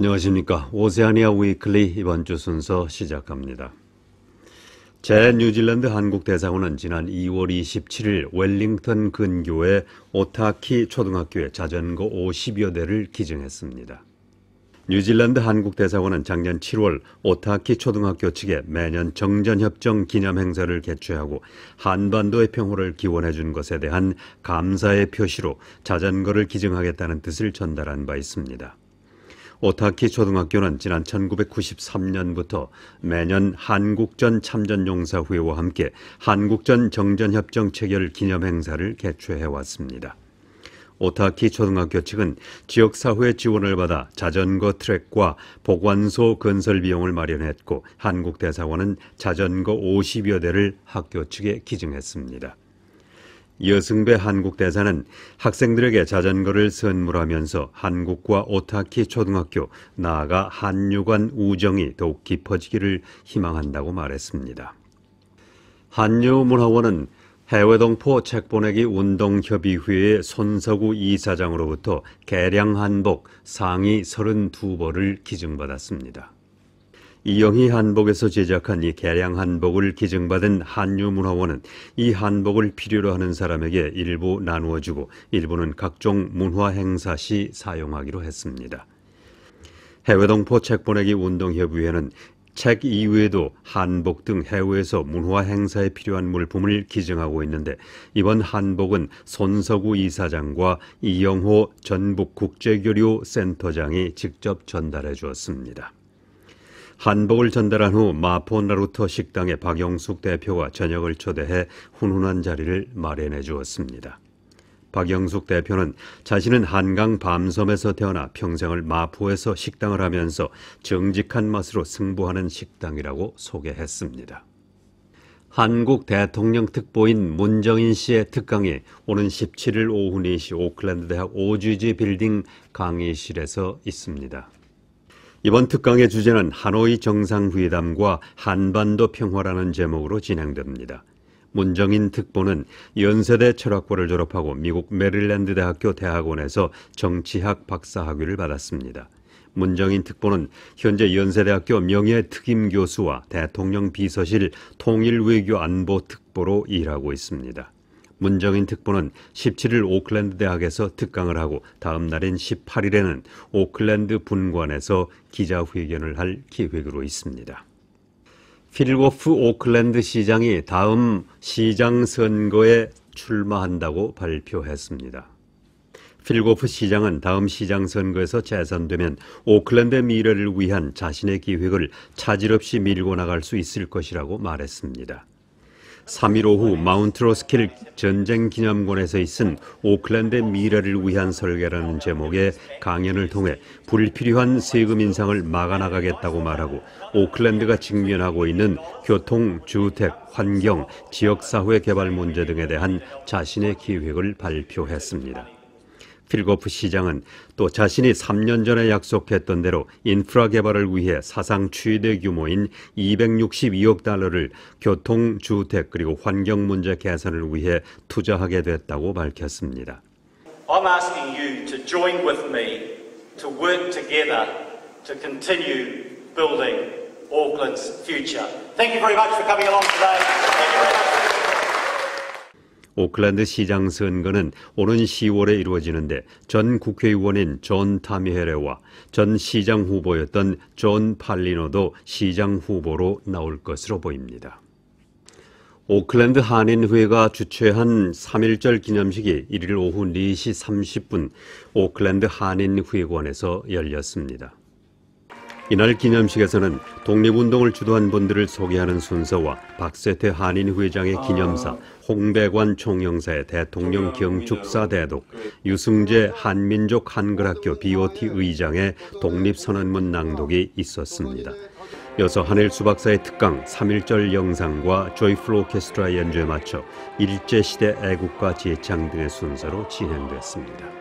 안녕하십니까. 오세아니아 위클리 이번 주 순서 시작합니다. 제 뉴질랜드 한국 대사관은 지난 2월 27일 웰링턴 근교의 오타키 초등학교에 자전거 50여 대를 기증했습니다. 뉴질랜드 한국 대사관은 작년 7월 오타키 초등학교 측에 매년 정전협정 기념 행사를 개최하고 한반도의 평화를 기원해 준 것에 대한 감사의 표시로 자전거를 기증하겠다는 뜻을 전달한 바 있습니다. 오타키 초등학교는 지난 1993년부터 매년 한국전 참전용사회와 함께 한국전 정전협정 체결 기념 행사를 개최해왔습니다. 오타키 초등학교 측은 지역사회 지원을 받아 자전거 트랙과 보관소 건설 비용을 마련했고 한국대사관은 자전거 50여 대를 학교 측에 기증했습니다. 여승배 한국대사는 학생들에게 자전거를 선물하면서 한국과 오타키 초등학교, 나아가 한류 간 우정이 더욱 깊어지기를 희망한다고 말했습니다. 한류문화원은 해외동포 책보내기 운동협의회의 손석우 이사장으로부터 개량 한복 상위 32벌을 기증받았습니다. 이영희 한복에서 제작한 이 개량 한복을 기증받은 한류문화원은 이 한복을 필요로 하는 사람에게 일부 나누어주고 일부는 각종 문화 행사 시 사용하기로 했습니다. 해외동포 책보내기 운동협의회는 책 이외에도 한복 등 해외에서 문화 행사에 필요한 물품을 기증하고 있는데 이번 한복은 손석우 이사장과 이영호 전북국제교류센터장이 직접 전달해 주었습니다. 한복을 전달한 후 마포 나루터 식당에 박영숙 대표가 저녁을 초대해 훈훈한 자리를 마련해 주었습니다. 박영숙 대표는 자신은 한강 밤섬에서 태어나 평생을 마포에서 식당을 하면서 정직한 맛으로 승부하는 식당이라고 소개했습니다. 한국 대통령 특보인 문정인 씨의 특강이 오는 17일 오후 4시 오클랜드 대학 오주지 빌딩 강의실에서 있습니다. 이번 특강의 주제는 하노이 정상회담과 한반도 평화라는 제목으로 진행됩니다. 문정인 특보는 연세대 철학과를 졸업하고 미국 메릴랜드 대학교 대학원에서 정치학 박사학위를 받았습니다. 문정인 특보는 현재 연세대학교 명예특임 교수와 대통령 비서실 통일외교안보 특보로 일하고 있습니다. 문정인 특보는 17일 오클랜드 대학에서 특강을 하고 다음 날인 18일에는 오클랜드 분관에서 기자회견을 할 계획으로 있습니다. 필고프 오클랜드 시장이 다음 시장 선거에 출마한다고 발표했습니다. 필고프 시장은 다음 시장 선거에서 재선되면 오클랜드의 미래를 위한 자신의 계획을 차질 없이 밀고 나갈 수 있을 것이라고 말했습니다. 3일 오후 마운트 로스킬 전쟁기념관에서 있은 오클랜드의 미래를 위한 설계라는 제목의 강연을 통해 불필요한 세금 인상을 막아나가겠다고 말하고 오클랜드가 직면하고 있는 교통, 주택, 환경, 지역사회 개발 문제 등에 대한 자신의 계획을 발표했습니다. 필고프 시장은 또 자신이 3년 전에 약속했던 대로 인프라 개발을 위해 사상 최대 규모인 262억 달러를 교통, 주택 그리고 환경 문제 개선을 위해 투자하게 됐다고 밝혔습니다. I'm asking you to join with me to work together to continue building Auckland's future. Thank you very much for coming along today. Thank you very much. 오클랜드 시장 선거는 오는 10월에 이루어지는데 전 국회의원인 존 타미헤레와 전 시장 후보였던 존 팔리노도 시장 후보로 나올 것으로 보입니다. 오클랜드 한인회가 주최한 3.1절 기념식이 1일 오후 4시 30분 오클랜드 한인회관에서 열렸습니다. 이날 기념식에서는 독립운동을 주도한 분들을 소개하는 순서와 박세태 한인회장의 기념사, 홍백관 총영사의 대통령 경축사 대독, 유승재 한민족 한글학교 BOT 의장의 독립선언문 낭독이 있었습니다. 이어서 한일수 박사의 특강 3.1절 영상과 조이풀 오케스트라의 연주에 맞춰 일제시대 애국가 재창 등의 순서로 진행됐습니다.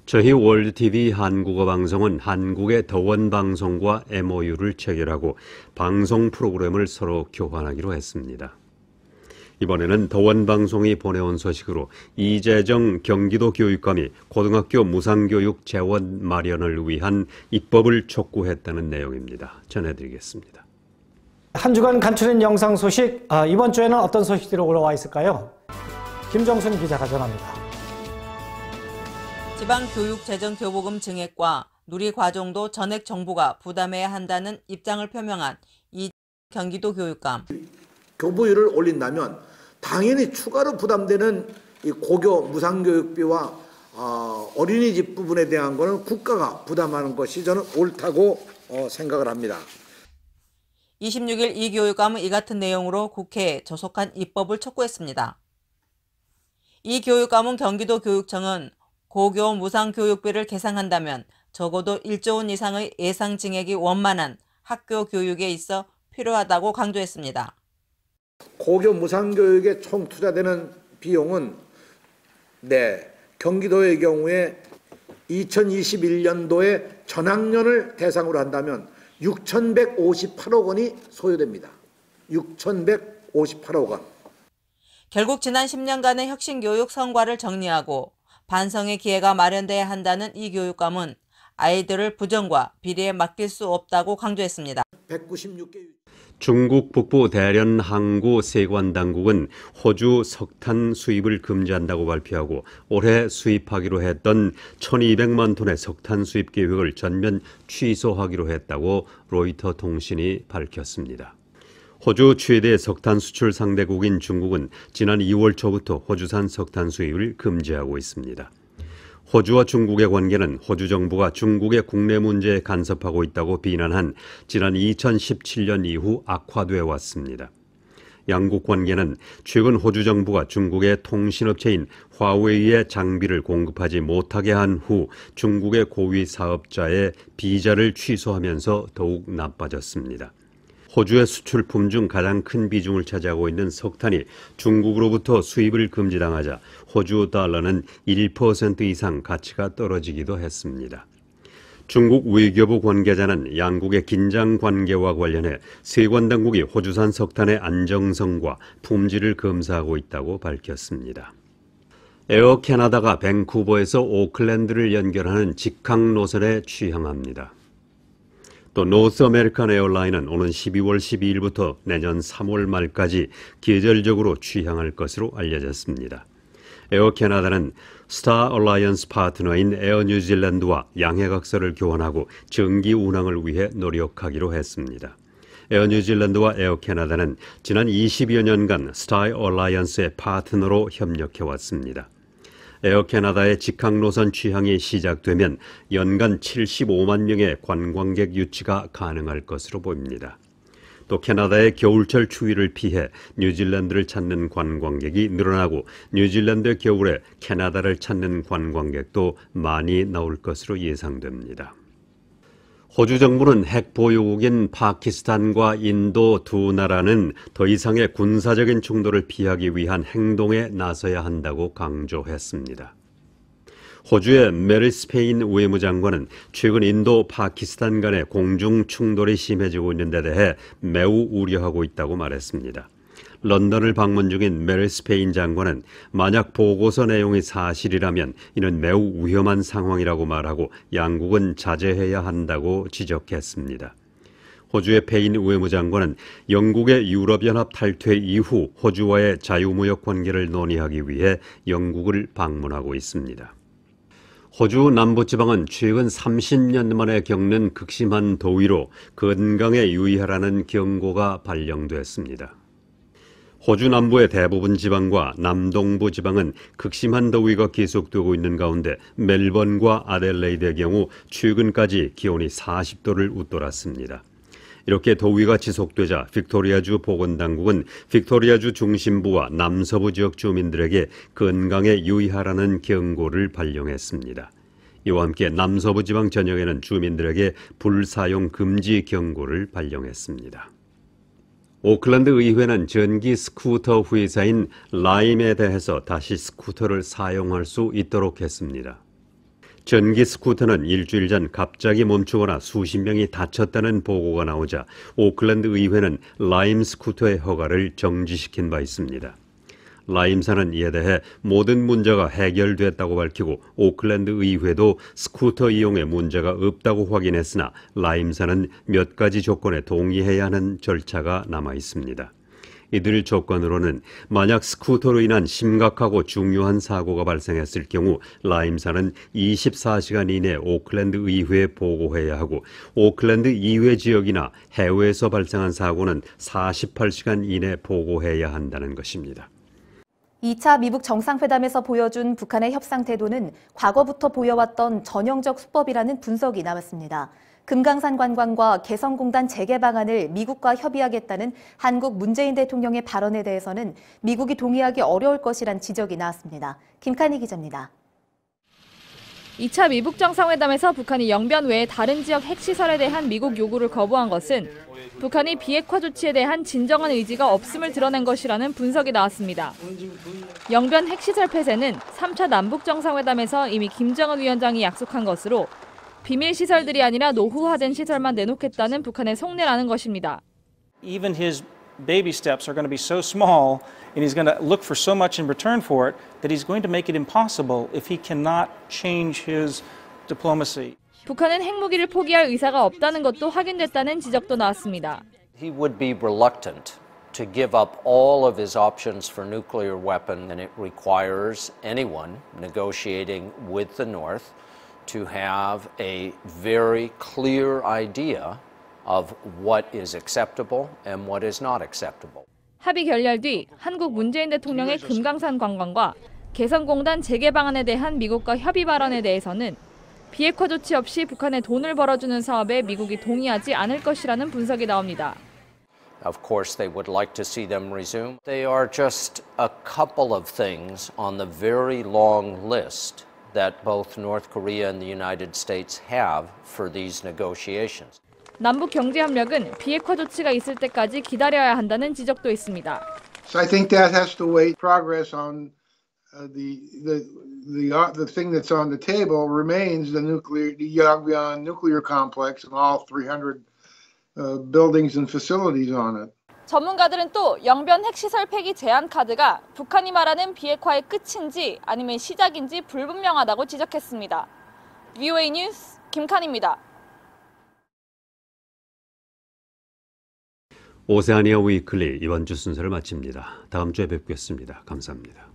저희 월드TV 한국어 방송은 한국의 더원방송과 MOU를 체결하고 방송 프로그램을 서로 교환하기로 했습니다. 이번에는 더원방송이 보내온 소식으로 이재정 경기도 교육감이 고등학교 무상교육 재원 마련을 위한 입법을 촉구했다는 내용입니다. 전해드리겠습니다. 한 주간 간추린 영상 소식, 이번 주에는 어떤 소식들이 올라와 있을까요? 김정순 기자가 전합니다. 지방교육재정교부금 증액과 누리과정도 전액 정부가 부담해야 한다는 입장을 표명한 이 경기도 교육감. 교부율을 올린다면 당연히 추가로 부담되는 이 고교 무상교육비와 어린이집 부분에 대한 거는 국가가 부담하는 것이 저는 옳다고 생각을 합니다. 26일 이 교육감은 이 같은 내용으로 국회에 조속한 입법을 촉구했습니다. 이 교육감은 경기도 교육청은 고교 무상교육비를 계상한다면 적어도 1조 원 이상의 예상 증액이 원만한 학교 교육에 있어 필요하다고 강조했습니다. 고교 무상교육에 총 투자되는 비용은 경기도의 경우에 2021년도에 전학년을 대상으로 한다면 6,158억 원이 소요됩니다. 6,158억 원. 결국 지난 10년간의 혁신교육 성과를 정리하고 반성의 기회가 마련돼야 한다는 이 교육감은 아이들을 부정과 비리에 맡길 수 없다고 강조했습니다. 196개. 중국 북부 대련 항구 세관당국은 호주 석탄 수입을 금지한다고 발표하고 올해 수입하기로 했던 1,200만 톤의 석탄 수입 계획을 전면 취소하기로 했다고 로이터 통신이 밝혔습니다. 호주 최대 석탄 수출 상대국인 중국은 지난 2월 초부터 호주산 석탄 수입을 금지하고 있습니다. 호주와 중국의 관계는 호주 정부가 중국의 국내 문제에 간섭하고 있다고 비난한 지난 2017년 이후 악화돼 왔습니다. 양국 관계는 최근 호주 정부가 중국의 통신업체인 화웨이의 장비를 공급하지 못하게 한 후 중국의 고위 사업자의 비자를 취소하면서 더욱 나빠졌습니다. 호주의 수출품 중 가장 큰 비중을 차지하고 있는 석탄이 중국으로부터 수입을 금지당하자 호주 달러는 1% 이상 가치가 떨어지기도 했습니다. 중국 외교부 관계자는 양국의 긴장 관계와 관련해 세관 당국이 호주산 석탄의 안정성과 품질을 검사하고 있다고 밝혔습니다. 에어 캐나다가 밴쿠버에서 오클랜드를 연결하는 직항 노선에 취항합니다. 또 노스 아메리칸 에어라인은 오는 12월 12일부터 내년 3월 말까지 계절적으로 취항할 것으로 알려졌습니다. 에어 캐나다는 스타 얼라이언스 파트너인 에어 뉴질랜드와 양해각서를 교환하고 정기 운항을 위해 노력하기로 했습니다. 에어 뉴질랜드와 에어 캐나다는 지난 20여 년간 스타 얼라이언스의 파트너로 협력해왔습니다. 에어 캐나다의 직항 노선 취항이 시작되면 연간 75만 명의 관광객 유치가 가능할 것으로 보입니다. 또 캐나다의 겨울철 추위를 피해 뉴질랜드를 찾는 관광객이 늘어나고 뉴질랜드 겨울에 캐나다를 찾는 관광객도 많이 나올 것으로 예상됩니다. 호주 정부는 핵 보유국인 파키스탄과 인도 두 나라는 더 이상의 군사적인 충돌을 피하기 위한 행동에 나서야 한다고 강조했습니다. 호주의 메리 스페인 외무장관은 최근 인도 파키스탄 간의 공중 충돌이 심해지고 있는 데 대해 매우 우려하고 있다고 말했습니다. 런던을 방문 중인 메리 스페인 장관은 만약 보고서 내용이 사실이라면 이는 매우 위험한 상황이라고 말하고 양국은 자제해야 한다고 지적했습니다. 호주의 페인 외무장관은 영국의 유럽연합 탈퇴 이후 호주와의 자유무역 관계를 논의하기 위해 영국을 방문하고 있습니다. 호주 남부지방은 최근 30년 만에 겪는 극심한 더위로 건강에 유의하라는 경고가 발령됐습니다. 호주 남부의 대부분 지방과 남동부 지방은 극심한 더위가 계속되고 있는 가운데 멜번과 아델레이드의 경우 최근까지 기온이 40도를 웃돌았습니다. 이렇게 더위가 지속되자 빅토리아주 보건당국은 빅토리아주 중심부와 남서부 지역 주민들에게 건강에 유의하라는 경고를 발령했습니다. 이와 함께 남서부 지방 전역에는 주민들에게 불사용 금지 경고를 발령했습니다. 오클랜드 의회는 전기 스쿠터 회사인 라임에 대해서 다시 스쿠터를 사용할 수 있도록 했습니다. 전기 스쿠터는 일주일 전 갑자기 멈추거나 수십 명이 다쳤다는 보고가 나오자 오클랜드 의회는 라임 스쿠터의 허가를 정지시킨 바 있습니다. 라임사는 이에 대해 모든 문제가 해결됐다고 밝히고 오클랜드 의회도 스쿠터 이용에 문제가 없다고 확인했으나 라임사는 몇 가지 조건에 동의해야 하는 절차가 남아 있습니다. 이들 조건으로는 만약 스쿠터로 인한 심각하고 중요한 사고가 발생했을 경우 라임사는 24시간 이내 오클랜드 의회에 보고해야 하고 오클랜드 이외 지역이나 해외에서 발생한 사고는 48시간 이내 보고해야 한다는 것입니다. 2차 미북 정상회담에서 보여준 북한의 협상 태도는 과거부터 보여왔던 전형적 수법이라는 분석이 나왔습니다. 금강산 관광과 개성공단 재개 방안을 미국과 협의하겠다는 한국 문재인 대통령의 발언에 대해서는 미국이 동의하기 어려울 것이란 지적이 나왔습니다. 김칸희 기자입니다. 2차 미북 정상회담에서 북한이 영변 외의 다른 지역 핵시설에 대한 미국 요구를 거부한 것은 북한이 비핵화 조치에 대한 진정한 의지가 없음을 드러낸 것이라는 분석이 나왔습니다. 영변 핵시설 폐쇄는 3차 남북 정상회담에서 이미 김정은 위원장이 약속한 것으로 비밀 시설들이 아니라 노후화된 시설만 내놓겠다는 북한의 속내라는 것입니다. Even his baby steps are going to be so small and he's going to look for so much in return for it that he's going to make it impossible if he cannot change his diplomacy. 북한은 핵무기를 포기할 의사가 없다는 것도 확인됐다는 지적도 나왔습니다. He would be reluctant to give up all of his options for nuclear weapon, and it requires anyone negotiating with the North to have a very clear idea of what is acceptable and what is not acceptable. 합의 결렬 뒤 한국 문재인 대통령의 금강산 관광과 개성공단 재개 방안에 대한 미국과 협의 발언에 대해서는 비핵화 조치 없이 북한에 돈을 벌어주는 사업에 미국이 동의하지 않을 것이라는 분석이 나옵니다. Of course, they would like to see them resume. They are just a couple of things on the very long list that both North Korea and the United States have for these negotiations. 남북 경제 협력은 비핵화 조치가 있을 때까지 기다려야 한다는 지적도 있습니다. So I think that has to wait. Progress on the thing that's on the table remains the Yongbyon nuclear complex and all 300 buildings and facilities on it. 전문가들은 또 영변 핵시설 폐기 제한 카드가 북한이 말하는 비핵화의 끝인지 아니면 시작인지 불분명하다고 지적했습니다. VOA 뉴스 김칸입니다. 오세아니아 위클리 이번 주 순서를 마칩니다. 다음 주에 뵙겠습니다. 감사합니다.